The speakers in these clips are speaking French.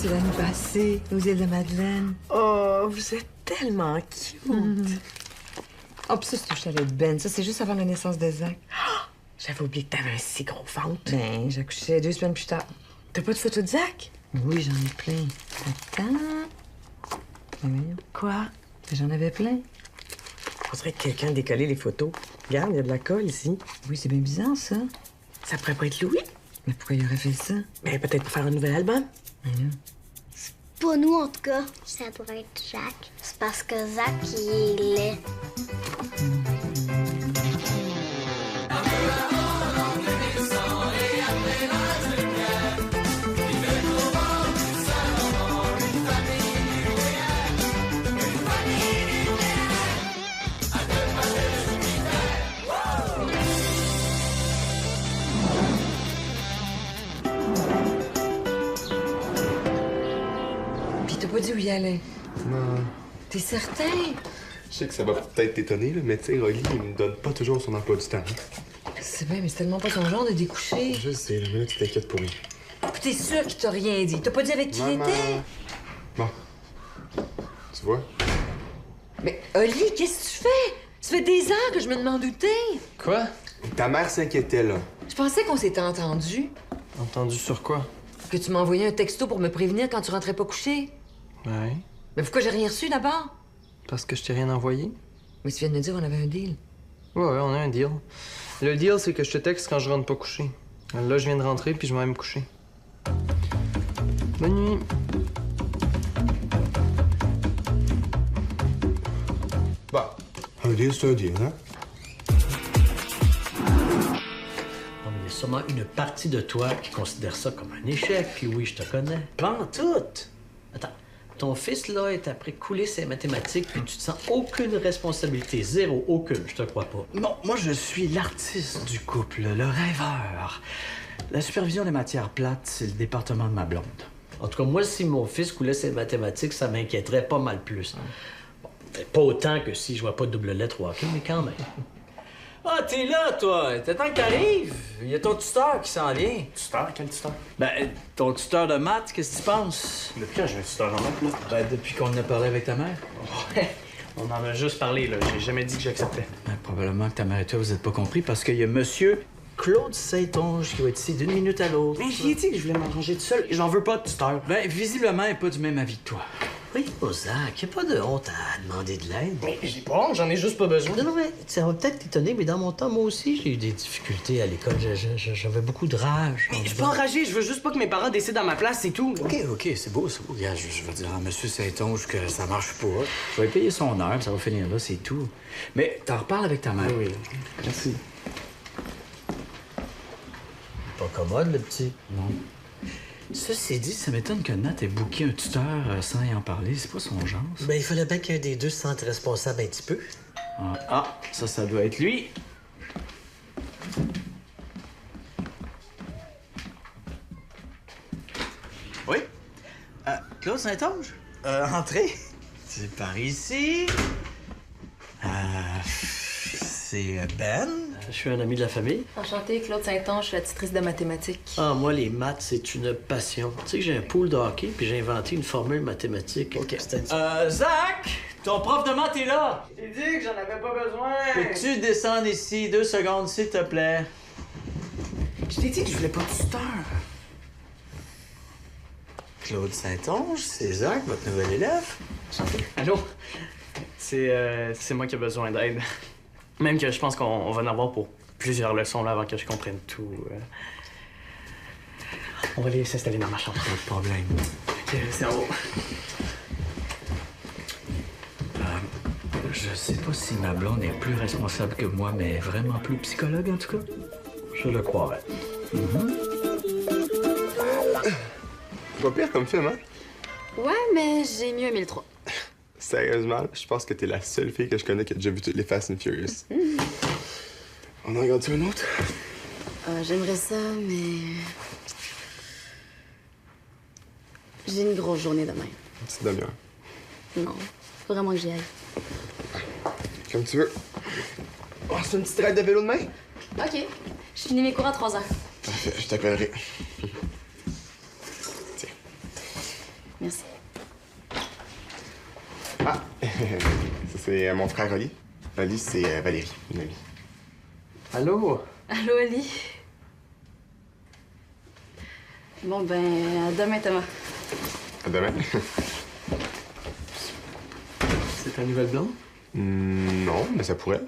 c'est l'année passée, aux îles de Madeleine. Oh, vous êtes tellement cute. Oh, puis ça, c'est au chalet de Ben. Ça, c'est juste avant la naissance de Zach. J'avais oublié que t'avais un si gros ventre. Ben, j'accouchais 2 semaines plus tard. T'as pas de photo de Zach? Oui, j'en ai plein. Attends. Ben, voyons. Quoi? J'en avais plein. On dirait que quelqu'un a décollé les photos. Regarde, il y a de la colle ici. Oui, c'est bien bizarre, ça. Ça pourrait pas être Louis? Mais pourquoi il aurait fait ça? Mais peut-être pour faire un nouvel album. Pas nous, en tout cas. Ça doit être Jacques. C'est parce que Zach, il est laid. Puis t'as pas dit où il allait? Non. T'es certain? Je sais que ça va peut-être t'étonner, là, mais tu sais, Rolly, il me donne pas toujours son emploi du temps. C'est bien, mais c'est tellement pas son genre de découcher. Je sais, là, mais là, tu t'inquiètes pour lui. Puis t'es sûr qu'il t'a rien dit? T'as pas dit avec qui il était? Bon. Tu vois? Mais Oli, qu'est-ce que tu fais? Ça fait des heures que je me demande où t'es. Quoi? Ta mère s'inquiétait, là. Je pensais qu'on s'était entendus. Entendu sur quoi? Que tu m'as envoyé un texto pour me prévenir quand tu rentrais pas coucher. Ouais. Mais pourquoi j'ai rien reçu d'abord? Parce que je t'ai rien envoyé? Mais tu viens de me dire qu'on avait un deal. Ouais, on a un deal. Le deal, c'est que je te texte quand je rentre pas coucher. Là, je viens de rentrer, puis je vais me coucher. Bonne nuit. Bah, un deal, c'est un deal, hein? Non, mais il y a sûrement une partie de toi qui considère ça comme un échec, puis oui, je te connais. Pas en tout! Attends, ton fils, là, est après couler ses mathématiques, puis tu te sens aucune responsabilité. Zéro, aucune, je te crois pas. Non, moi, je suis l'artiste du couple, le rêveur. La supervision des matières plates, c'est le département de ma blonde. En tout cas, moi, si mon fils coulait ses mathématiques, ça m'inquiéterait pas mal plus. Bon, pas autant que si je vois pas de double lettre au hockey, mais quand même. Ah, t'es là, toi! T'es temps que t'arrives! Il y a ton tuteur qui s'en vient. Tuteur? Quel tuteur? Ben, ton tuteur de maths, qu'est-ce que tu penses? Depuis quand j'ai un tuteur en maths, là? Ben, depuis qu'on en a parlé avec ta mère. Ouais, on en a juste parlé, là. J'ai jamais dit que j'acceptais. Ben, probablement que ta mère et toi, vous êtes pas compris parce qu'il y a monsieur Claude Saint-Onge qui va être ici d'une minute à l'autre. Mais j'ai dit que je voulais m'arranger tout seul. J'en veux pas de tuteur. Ben, visiblement, elle est pas du même avis que toi. Oui, oh, Zach, y a pas de honte à demander de l'aide. Mais j'ai pas honte, j'en ai juste pas besoin. Non, mais ça va peut-être t'étonner, mais dans mon temps, moi aussi, j'ai eu des difficultés à l'école. J'avais beaucoup de rage. Mais je suis pas enragé, je veux juste pas que mes parents décident à ma place, c'est tout. OK, c'est beau. Regarde, je vais dire à monsieur Saint-Onge que ça marche pas. Je vais payer son heure, ça va finir là, c'est tout. Mais t'en reparles avec ta mère. Oui, merci. Pas commode, le petit. Non. Ceci dit, ça m'étonne que Nat ait booké un tuteur sans y en parler. C'est pas son genre, ça. Ben, il fallait bien qu'un des deux se sente responsable un petit peu. Ça doit être lui. Oui? Claude Saint-Onge? Entrez. C'est par ici. C'est Ben. Je suis un ami de la famille. Enchantée, Claude Saint-Onge, je suis la tutrice de mathématiques. Ah, moi, les maths, c'est une passion. Tu sais que j'ai un pool de hockey, puis j'ai inventé une formule mathématique. OK. Zach! Ton prof de maths est là! J'ai dit que j'en avais pas besoin. Peux-tu descendre ici 2 secondes, s'il te plaît? Je t'ai dit que je voulais pas de tuteur. Claude Saint-Onge, c'est Zach, votre nouvel élève. Allô? C'est moi qui ai besoin d'aide. Même que je pense qu'on va en avoir pour plusieurs leçons là avant que je comprenne tout. On va les s'installer dans ma chambre. Pas de problème. OK, c'est en haut. Je sais pas si ma blonde est plus responsable que moi, mais vraiment plus psychologue en tout cas. Je le croirais. Pas pire comme film, hein? Ouais, mais j'ai mieux aimé le 3. Sérieusement, je pense que t'es la seule fille que je connais qui a déjà vu toutes les Fast and Furious. On en regarde-tu un autre? J'aimerais ça, mais... J'ai une grosse journée demain. Une petite demi-heure. Non, faut vraiment que j'y aille. Comme tu veux. On se fait une petite ride de vélo demain? OK. Je finis mes cours à 3 heures. Parfait, je t'appellerai. Tiens. Merci. Ah, ça c'est mon frère Oli. Oli, c'est Valérie, une amie. Allô? Allô, Ali? Bon, ben, à demain, Thomas. À demain. C'est ta nouvelle blonde? Non, mais ça pourrait.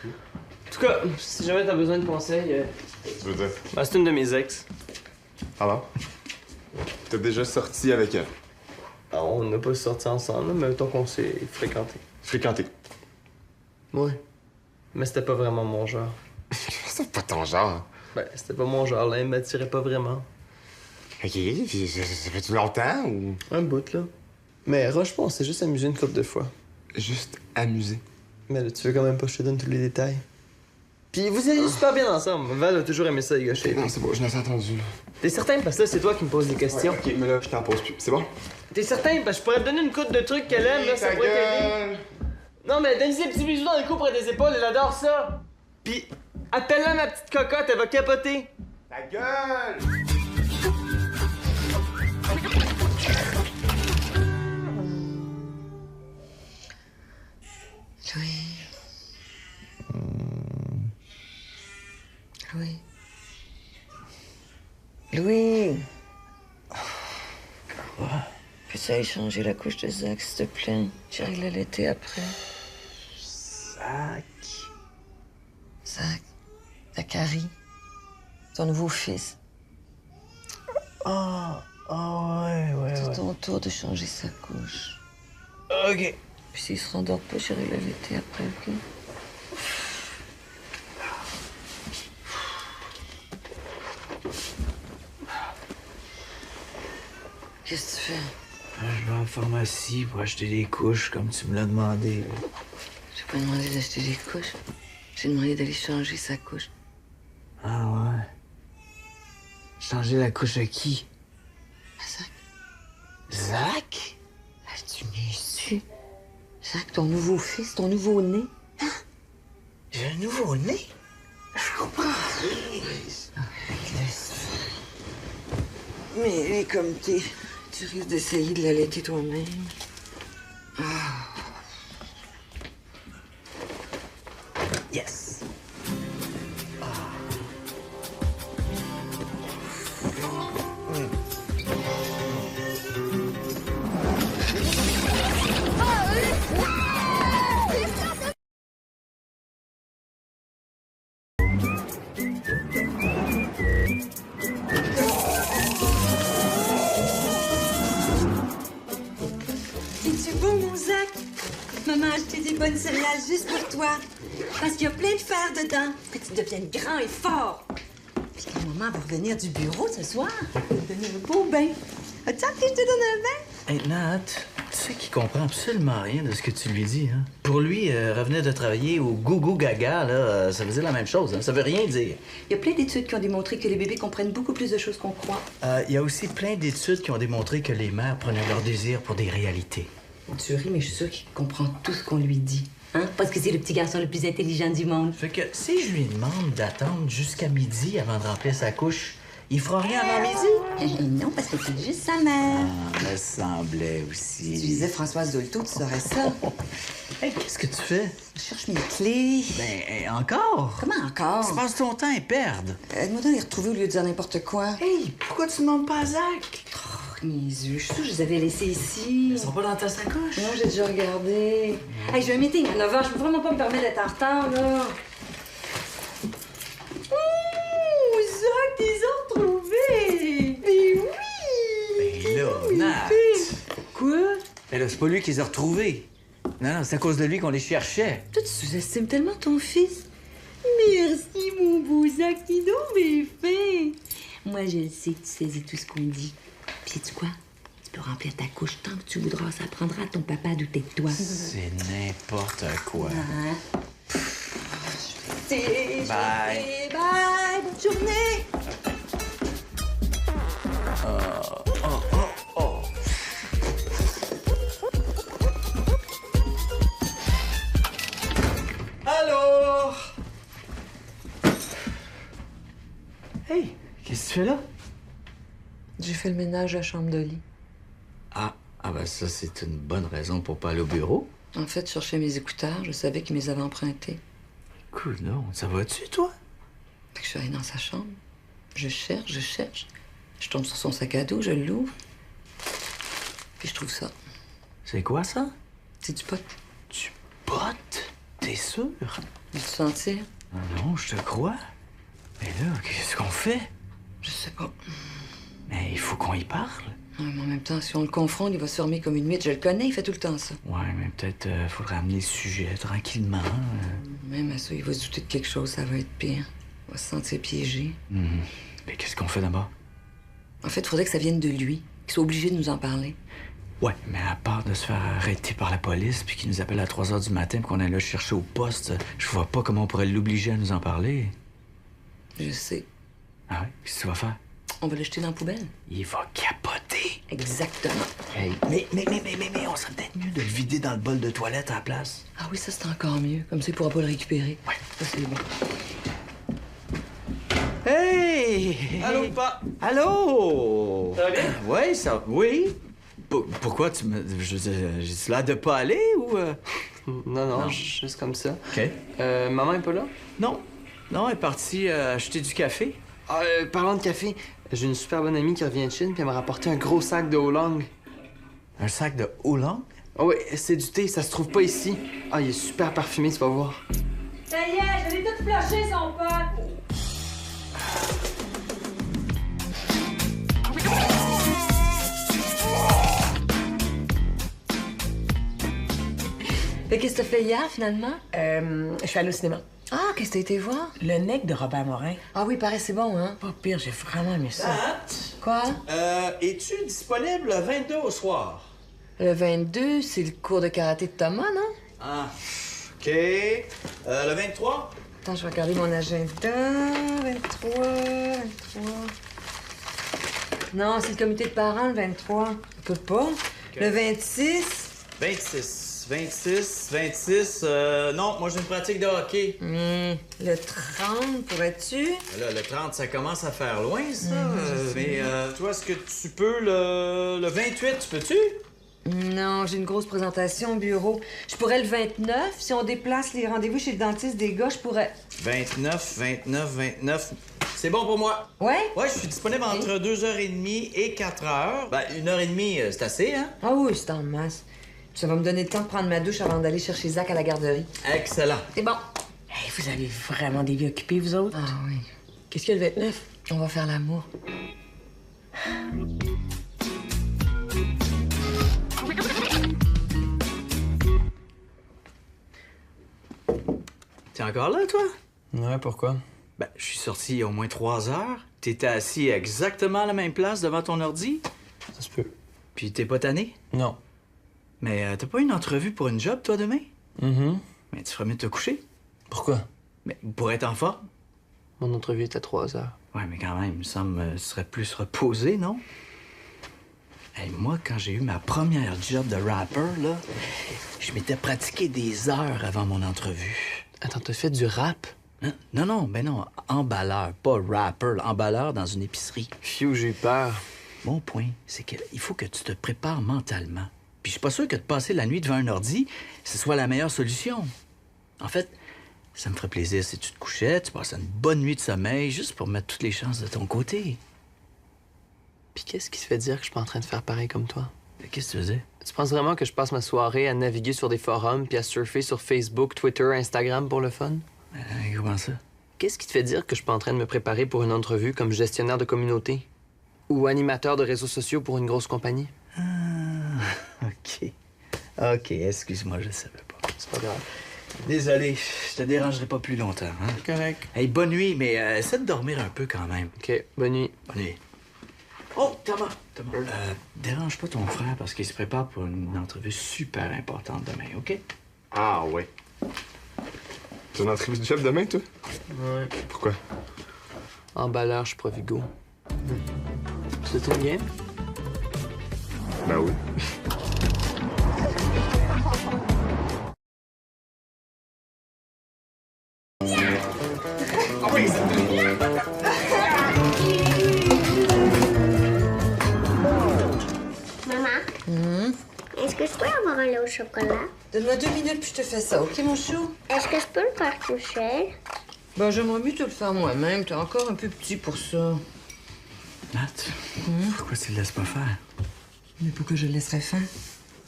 En tout cas, si jamais t'as besoin de conseils, Tu veux dire? ben, c'est une de mes ex. Alors? T'as déjà sorti avec elle? Ah, on n'a pas sorti ensemble, mais mettons qu'on s'est fréquenté. Fréquenté. Ouais. Mais c'était pas vraiment mon genre. C'est pas ton genre. Ben, c'était pas mon genre, là, il m'attirait pas vraiment. Ok, puis ça fait-tu longtemps ou. Un bout, là. Mais Roche, on s'est juste amusé une couple de fois. Juste amusé? Mais là, tu veux quand même pas que je te donne tous les détails. Puis vous allez super bien ensemble. Val a toujours aimé ça, les gars chez Non, c'est bon, je l'ai entendu. T'es certain? Parce que là, c'est toi qui me poses des questions. Ok, mais là, je t'en pose plus. C'est bon? T'es certain? Parce que je pourrais te donner une coupe de trucs qu'elle aime, là, ça pourrait t'aider. Non, mais donne-lui des petits bisous dans le cou près des épaules, elle adore ça. Puis, appelle-la ma petite cocotte, elle va capoter. Ta gueule! Louis. Louis. Louis. Quoi? Peux-tu aller changer la couche de Zach, s'il te plaît? J'irai l'allaiter après. Zach. Zach. Zachary. Ton nouveau fils. Ouais. C'est ton tour de changer sa couche. OK. Puis s'il se rendort pas, j'irai l'allaiter après, OK? Qu'est-ce que tu fais? Je vais en pharmacie pour acheter des couches comme tu me l'as demandé. J'ai pas demandé d'acheter des couches. J'ai demandé d'aller changer sa couche. Ah ouais. Changer la couche à qui? À Zach. Zach? Ah, tu m'es su. Zach, ton nouveau fils, ton nouveau-né. J'ai un nouveau-né? Je comprends. Mais comme t'es, tu risques d'essayer de l'allaiter toi-même. Yes. Es-tu beau, mon Zach? Maman a acheté des bonnes céréales juste pour toi. Parce qu'il y a plein de fer dedans. Que tu deviennes grand et fort. Puis quand maman va revenir du bureau ce soir, elle va te donner un beau bain. As-tu hâte que je te donne un bain? Hey, Nat, tu sais qu'il comprend absolument rien de ce que tu lui dis, hein? Pour lui, revenir de travailler au gougou gaga, là, ça veut dire la même chose, hein? Ça veut rien dire. Il y a plein d'études qui ont démontré que les bébés comprennent beaucoup plus de choses qu'on croit. Il y a aussi plein d'études qui ont démontré que les mères prenaient leur désir pour des réalités. Tu ris, mais je suis sûre qu'il comprend tout ce qu'on lui dit. Hein? Parce que c'est le petit garçon le plus intelligent du monde. Fait que si je lui demande d'attendre jusqu'à midi avant de remplir sa couche, il fera rien avant midi? Non, parce que c'est juste sa mère. Ah, me semblait Si tu aussi. disais Françoise Dolto, tu saurais ça. Hey, qu'est-ce que tu fais? Je cherche mes clés. Ben, encore? Comment encore? Tu passes ton temps à perdre. Aide-moi donc à les retrouver au lieu de dire n'importe quoi. Hey, pourquoi tu demandes pas à Zach? Mes yeux, je suis sûre que je les avais laissés ici. Ils sont pas dans ta sacoche? Non, j'ai déjà regardé. Hey, j'ai un meeting à 9h. Je peux vraiment pas me permettre d'être en retard, là. Oh, Zach, t'es retrouvés! Mais oui! Ben là, Nat! Quoi? Ben là, c'est pas lui qui les a retrouvés. Non, c'est à cause de lui qu'on les cherchait. Toi, tu sous-estimes tellement ton fils. Merci, mon beau Zach. Dis donc, mes fins. Moi, je le sais que tu saisis tout ce qu'on dit. Puis, sais-tu quoi? Tu peux remplir ta couche tant que tu voudras. Ça apprendra à ton papa à douter de toi. C'est n'importe quoi. Hein? Bye. Bye. Bonne journée. Allô? Hey, qu'est-ce que tu fais là? J'ai fait le ménage à la chambre de lit. Ah, ben ça, c'est une bonne raison pour pas aller au bureau. En fait, je cherchais mes écouteurs. Je savais qu'il me les avait empruntés. Cool, non. Ça va-tu, toi? Fait que je suis allée dans sa chambre. Je cherche. Je tombe sur son sac à dos, je l'ouvre. Puis je trouve ça. C'est quoi, ça? C'est du pot. Du pot? T'es sûr? Veux-tu sentir? Non, je te crois. Mais là, qu'est-ce qu'on fait? Je sais pas. Mais il faut qu'on y parle. Ouais, mais en même temps, si on le confronte, il va se fermer comme une mythe. Je le connais, il fait tout le temps ça. Ouais, mais peut-être faudrait amener le sujet tranquillement. Même à ça, il va se douter de quelque chose, ça va être pire. Il va se sentir piégé. Mais qu'est-ce qu'on fait d'abord? En fait, il faudrait que ça vienne de lui, qu'il soit obligé de nous en parler. Ouais, mais à part de se faire arrêter par la police puis qu'il nous appelle à 3 h du matin puis qu'on est là chercher au poste, je vois pas comment on pourrait l'obliger à nous en parler. Je sais. Ah ouais? Qu'est-ce que tu vas faire? On va le jeter dans la poubelle. Il va capoter. Exactement. Hey, mais, on serait peut-être mieux de le vider dans le bol de toilette à la place. Ah oui, ça, c'est encore mieux. Comme ça, il pourra pas le récupérer. Ouais. Ça, c'est bon. Hey! Allô, pas? Allô? Ça va bien? Oui, ça... Oui? Pourquoi tu me... J'ai-tu l'air de pas aller ou... Non, juste comme ça. OK. Maman est pas là? Non. Non, elle est partie acheter du café. Parlant de café, j'ai une super bonne amie qui revient de Chine, puis elle m'a rapporté un gros sac de oolong. Un sac de oolong? Ah ouais, c'est du thé, ça se trouve pas ici. Ah, il est super parfumé, tu vas voir. Ça y est, je l'ai tout flushé, son pote. Fait qu'est-ce que t'as fait hier, finalement? Je suis allée au cinéma. Ah, qu'est-ce que t'as été voir? Le Nec de Robert Morin. Ah oui, paraît c'est bon, hein? Pas pire, j'ai vraiment aimé ça. Quoi? Es-tu disponible le 22 au soir? Le 22, c'est le cours de karaté de Thomas, non? Ah, OK. Le 23? Attends, je vais regarder mon agenda. 23. Non, c'est le comité de parents, le 23. On peut pas. Le 26. 26. Non, moi j'ai une pratique de hockey. Le 30, pourrais-tu? Là, le 30, ça commence à faire loin, ça. Mais toi, est-ce que tu peux le 28, tu peux-tu? Non, j'ai une grosse présentation au bureau. Je pourrais le 29. Si on déplace les rendez-vous chez le dentiste des gars, je pourrais... 29. C'est bon pour moi. Ouais? Ouais, je suis disponible entre 2h30 et 4h. Ben, 1h30, c'est assez, hein? Ah oui, c'est en masse. Ça va me donner le temps de prendre ma douche avant d'aller chercher Zach à la garderie. Excellent. C'est bon. Hey, vous avez vraiment des vies occupées, vous autres? Ah oui. Qu'est-ce qu'il y a le 29? On va faire l'amour. T'es encore là, toi? Ouais, pourquoi? Ben, je suis sorti il y a au moins 3 heures. T'étais assis exactement à la même place devant ton ordi. Ça se peut. Puis t'es pas tanné? Non. Mais t'as pas une entrevue pour une job, toi, demain? Mais tu ferais mieux de te coucher. Pourquoi? Mais pour être en forme. Mon entrevue est à 3 heures. Ouais, mais quand même, il me semble que tu serais plus reposé, non? Hey, moi, quand j'ai eu ma première job de rapper, là, je m'étais pratiqué des heures avant mon entrevue. Attends, t'as fait du rap? Hein? Non, emballeur, pas rapper, emballeur dans une épicerie. Phew, j'ai eu peur. Mon point, c'est qu'il faut que tu te prépares mentalement. Puis je suis pas sûr que de passer la nuit devant un ordi, ce soit la meilleure solution. En fait, ça me ferait plaisir si tu te couchais, tu passais une bonne nuit de sommeil, juste pour mettre toutes les chances de ton côté. Puis qu'est-ce qui te fait dire que je suis pas en train de faire pareil comme toi? Qu'est-ce que tu faisais? Tu penses vraiment que je passe ma soirée à naviguer sur des forums puis à surfer sur Facebook, Twitter, Instagram pour le fun? Comment ça? Qu'est-ce qui te fait dire que je suis pas en train de me préparer pour une entrevue comme gestionnaire de communauté? Ou animateur de réseaux sociaux pour une grosse compagnie? OK, excuse-moi, je savais pas. C'est pas grave. Désolé, je te dérangerai pas plus longtemps, hein? Correct. Hey, bonne nuit, mais essaie de dormir un peu quand même. OK, bonne nuit. Bonne nuit. Oh, Thomas! Dérange pas ton frère parce qu'il se prépare pour une entrevue super importante demain, OK? Ah ouais. T'as une entrevue de job demain, toi? Ouais. Pourquoi? Emballeur, je suis Provigo. C'est une game? Ben oui. Maman, je peux avoir un lait au chocolat? Donne-moi 2 minutes puis je te fais ça, OK, mon chou? Est-ce que je peux le faire tout seul? Ben, j'aimerais mieux te le faire moi-même. T'es encore un peu petit pour ça. Nat, pourquoi tu le laisses pas faire? Mais pourquoi je le laisserais faire?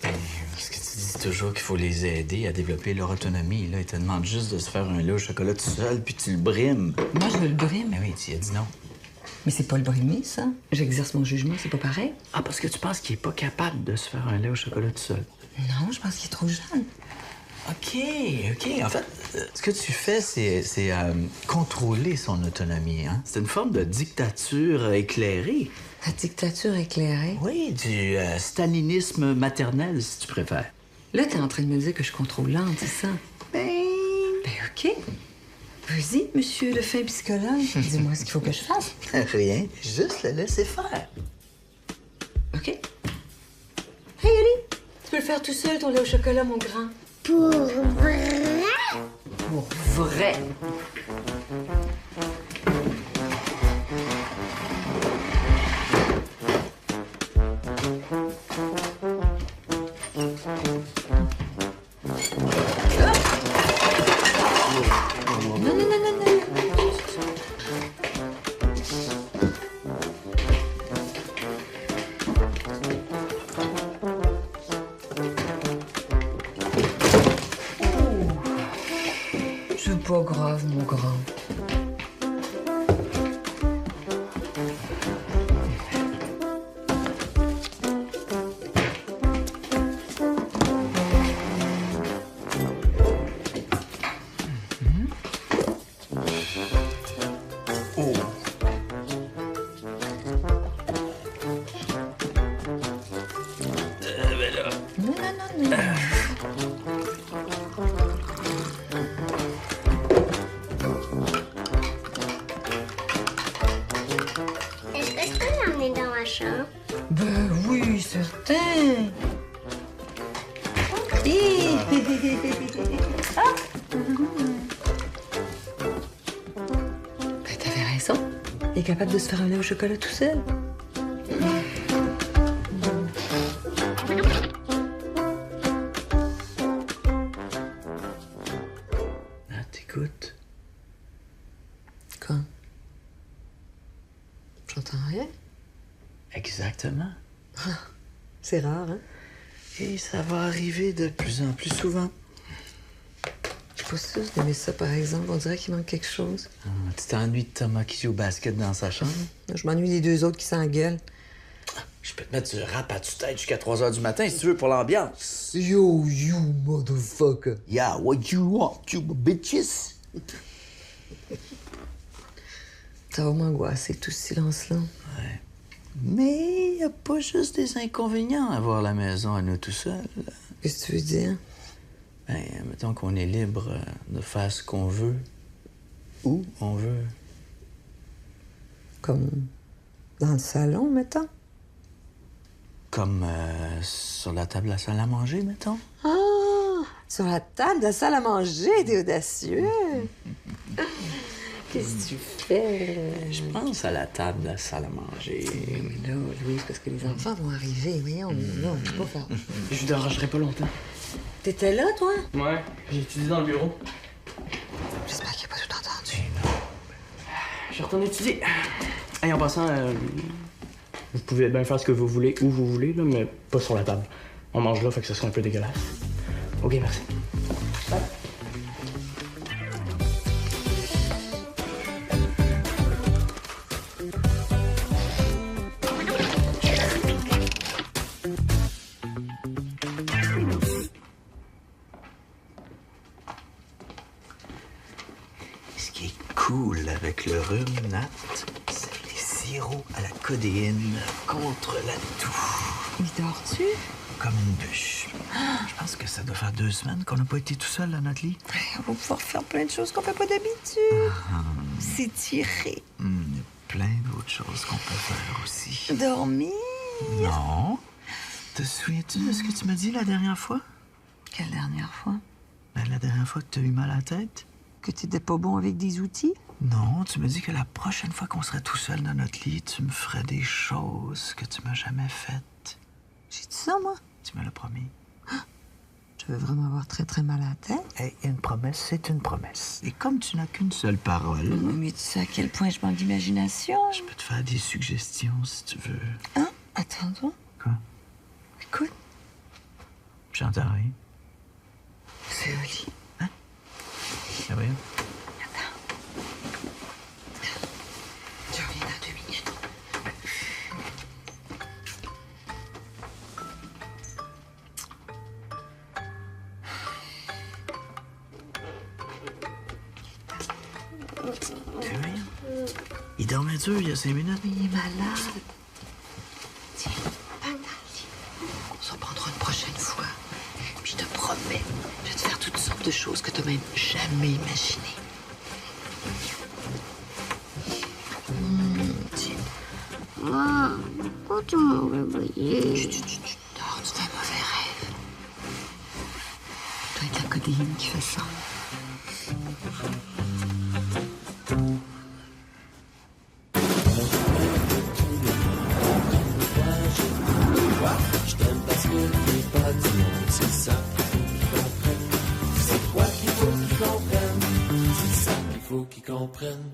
Parce que tu dis toujours qu'il faut les aider à développer leur autonomie. Là, ils te demandent juste de se faire un lait au chocolat tout seul, puis tu le brimes. Moi, je veux le brime. Mais oui, tu as dit non. Mais c'est pas le brimer, ça. J'exerce mon jugement, c'est pas pareil. Ah, parce que tu penses qu'il est pas capable de se faire un lait au chocolat tout seul. Non, je pense qu'il est trop jeune. OK. En fait, ce que tu fais, c'est contrôler son autonomie, hein? C'est une forme de dictature éclairée. La dictature éclairée? Oui, du stalinisme maternel, si tu préfères. Là, t'es en train de me dire que je contrôle l'âme, c'est ça? Ben, OK. Vas-y, monsieur le fin psychologue. Dis-moi ce qu'il faut que je fasse. Rien, juste le laisser faire. OK. Hey, Ali, tu peux le faire tout seul, ton lait au chocolat, mon grand. Pour vrai? Pour vrai. C'est pas grave, mon grand. Est-ce que je peux l'emmener dans ma chambre? Ben oui, certain. Hi. Ah. Ben, t'avais raison. Il est capable de se faire un lait au chocolat tout seul. Ah, t'écoutes? Quoi? J'entends rien. Exactement. C'est rare, hein? Et ça va arriver de plus en plus souvent. Je suis pas sûre d'aimer ça, par exemple. On dirait qu'il manque quelque chose. Ah, tu t'ennuies de Thomas qui joue au basket dans sa chambre? Je m'ennuie des 2 autres qui s'engueulent. Je peux te mettre du rap à tue-tête jusqu'à 3 h du matin si tu veux pour l'ambiance. Yo, you, motherfucker. Yeah, what you want, you bitches? Ça va m'angoisser, tout ce silence-là. Ouais. Mais il n'y a pas juste des inconvénients à avoir la maison à nous tout seuls. Qu'est-ce que tu veux dire? Ben, mettons qu'on est libre de faire ce qu'on veut, où on veut. Comme dans le salon, mettons? Comme sur la table de la salle à manger, mettons. Ah! Sur la table de la salle à manger, t'es audacieux! Qu'est-ce que tu fais? Je pense à la table de la salle à manger. Mais là, Louise, parce que les enfants vont arriver. Voyons, non, je peux pas faire. Je vous dérangerai pas longtemps. T'étais là, toi? Ouais, j'ai étudié dans le bureau. J'espère qu'il a pas tout entendu. Je retourne étudier. Hey, en passant, vous pouvez bien faire ce que vous voulez, où vous voulez, là, mais pas sur la table. On mange là, fait que ce serait un peu dégueulasse. OK, merci. Bye. Ce qui est cool avec le rhume, Nat, c'est les sirops à la codéine contre la toux. Il dort-tu? Comme une bûche. Je pense que ça doit faire 2 semaines qu'on n'a pas été tout seul dans notre lit. On va pouvoir faire plein de choses qu'on fait pas d'habitude. S'étirer. Il y a plein d'autres choses qu'on peut faire aussi. Dormir. Non. Te souviens-tu de ce que tu m'as dit la dernière fois? Quelle dernière fois? Ben, la dernière fois que tu as eu mal à la tête? Que t'étais pas bon avec des outils? Non, tu m'as dit que la prochaine fois qu'on serait tout seul dans notre lit, tu me ferais des choses que tu m'as jamais faites. J'ai dit ça, moi? Tu me l'as promis. Tu veux vraiment avoir très très mal à la tête? Hey, une promesse, c'est une promesse. Et comme tu n'as qu'une seule parole... Mais tu sais à quel point je manque d'imagination? Je peux te faire des suggestions, si tu veux. Hein? Attends-toi. Quoi? Écoute. J'entends rien. C'est Oli. Ah oui? Attends. Je reviens dans 2 minutes. C'est rien. Il dormait dur il y a 5 minutes. Mais il est malade. Tiens, on s'en prendra une prochaine fois. Puis je te promets, je vais te faire toutes sortes de choses que tu n'as même jamais imaginées. Tiens. Maman, pourquoi tu m'as réveillée? Chut, dors, tu fais un mauvais rêve. C'est avec la codéine qui fait ça. Je t'aime parce que t'es pas du monde, c'est ça qu'ils comprennent. C'est toi qu'il faut qu'ils comprennent, c'est ça qu'il faut qu'ils comprennent.